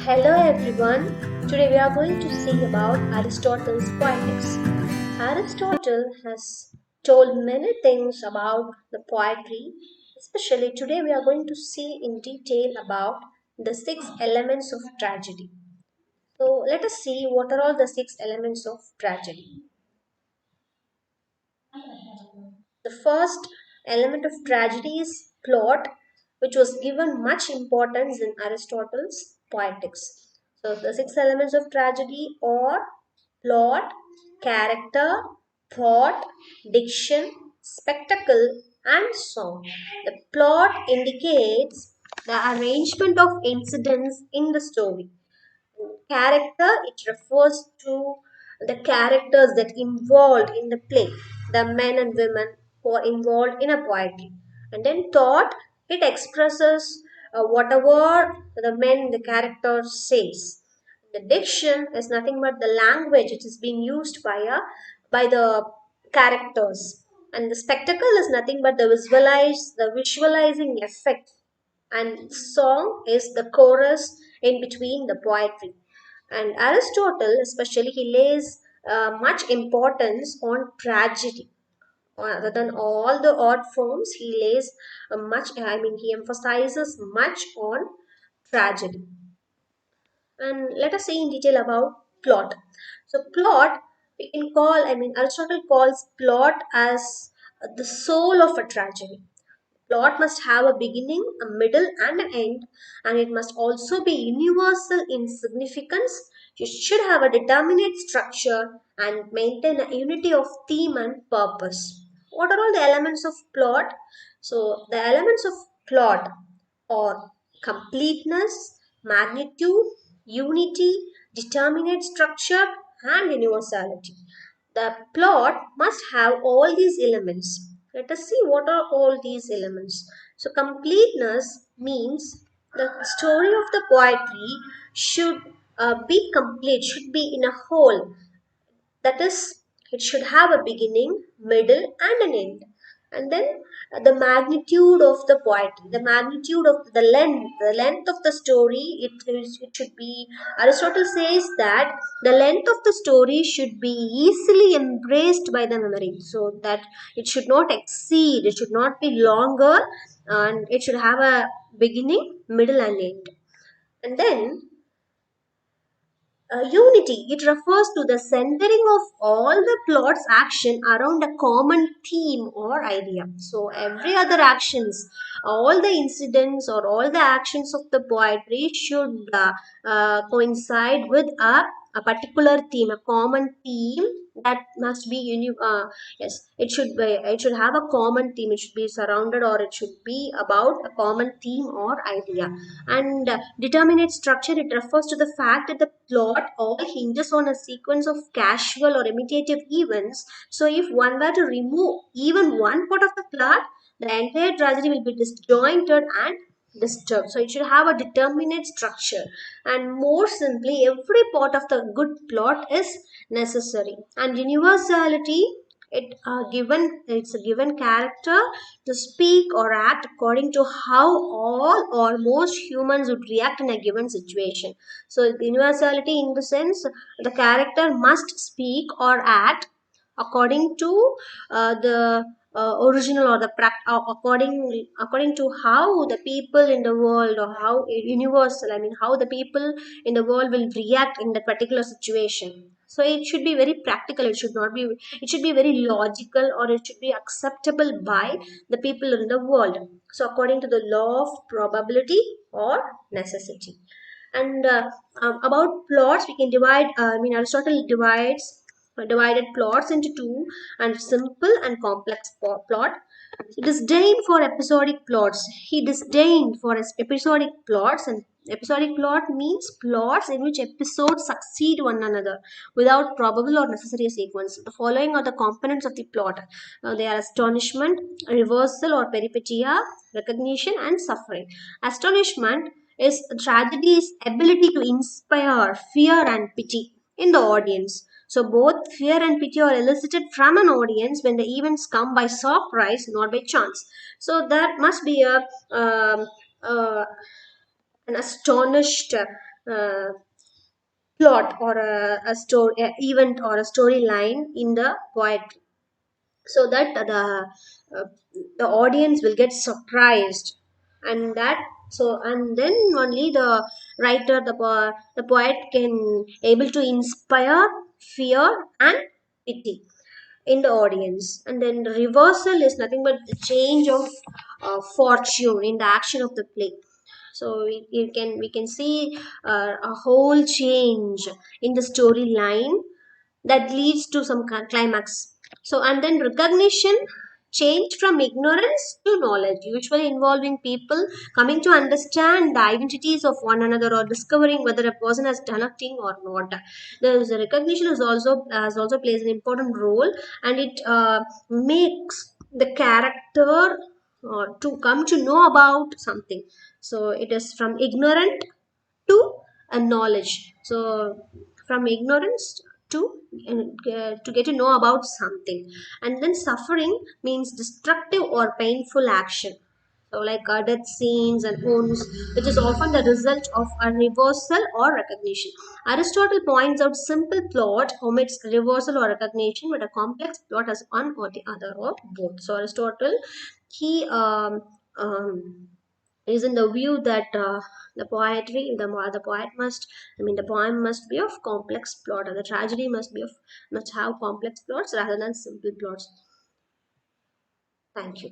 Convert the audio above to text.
Hello everyone. Today we are going to see about Aristotle's Poetics. Aristotle has told many things about the poetry. Especially today we are going to see in detail about the six elements of tragedy. So let us see what are all the six elements of tragedy. The first element of tragedy is plot, which was given much importance in Aristotle's Poetics. So, the six elements of tragedy are plot, character, thought, diction, spectacle, and song. The plot indicates the arrangement of incidents in the story. Character, it refers to the characters that involved in the play, the men and women who are involved in a poetry. And then thought, it expresses whatever the men, the character says. The diction is nothing but the language which is being used by the characters. And the spectacle is nothing but the visualizing effect, and song is the chorus in between the poetry. And Aristotle, especially, he lays much importance on tragedy. Other than all the art forms, he lays he emphasizes much on tragedy. And let us see in detail about plot. So, plot, we can call, Aristotle calls plot as the soul of a tragedy. Plot must have a beginning, a middle, and an end, and it must also be universal in significance. It should have a determinate structure and maintain a unity of theme and purpose. What are all the elements of plot? So, the elements of plot are completeness, magnitude, unity, determinate structure, and universality. The plot must have all these elements. Let us see what are all these elements. So, completeness means the story of the poetry should be complete, should be in a whole. That is, it should have a beginning, middle, and an end. And then the magnitude of the poetry, the magnitude of the length of the story, it should be, Aristotle says that the length of the story should be easily embraced by the memory, so that it should not exceed, it should not be longer, and it should have a beginning, middle, and end. And then unity, it refers to the centering of all the plot's action around a common theme or idea. So every other actions, all the incidents or all the actions of the poetry should coincide with a particular theme, a common theme that must be yes, it should have a common theme, it should be surrounded, or it should be about a common theme or idea. And determinate structure, it refers to the fact that the plot all hinges on a sequence of casual or imitative events. So if one were to remove even one part of the plot, the entire tragedy will be disjointed and disturbed. So it should have a determinate structure. And more simply, every part of the good plot is necessary. And universality, it's a given character to speak or act according to how all or most humans would react in a given situation. So, the universality in the sense, the character must speak or act according to the original or the according to how the people in the world, or how universal, how the people in the world will react in that particular situation. So it should be very practical, it should not be, it should be very logical, or it should be acceptable by the people in the world. So according to the law of probability or necessity. And about plots, we can divide, Aristotle divided plots into two, and simple and complex plot. He disdained for episodic plots. He disdained for episodic plots, and episodic plot means plots in which episodes succeed one another without probable or necessary sequence. The following are the components of the plot. They are astonishment, reversal or peripeteia, recognition, and suffering. Astonishment is tragedy's ability to inspire fear and pity in the audience. So both fear and pity are elicited from an audience when the events come by surprise, not by chance. So that must be a um, uh, an astonished uh, plot or a story event or a storyline in the poetry, so that uh, the audience will get surprised, and that so and then only the writer, the poet can able to inspire fear and pity in the audience. And then the reversal is nothing but the change of fortune in the action of the play. So we can see a whole change in the storyline that leads to some climax. So, and then recognition changed from ignorance to knowledge, usually involving people coming to understand the identities of one another or discovering whether a person has done a thing or not. The recognition is also has also plays an important role, and it makes the character to come to know about something. So it is from ignorant to a knowledge. So from ignorance to to get to know about something. And then suffering means destructive or painful action, so like death scenes and wounds, which is often the result of a reversal or recognition. Aristotle points out simple plot omits reversal or recognition, but a complex plot has one or the other or both. So Aristotle, he is in the view that the poet must, the poem must be of complex plot, or the tragedy must have complex plots rather than simple plots. Thank you.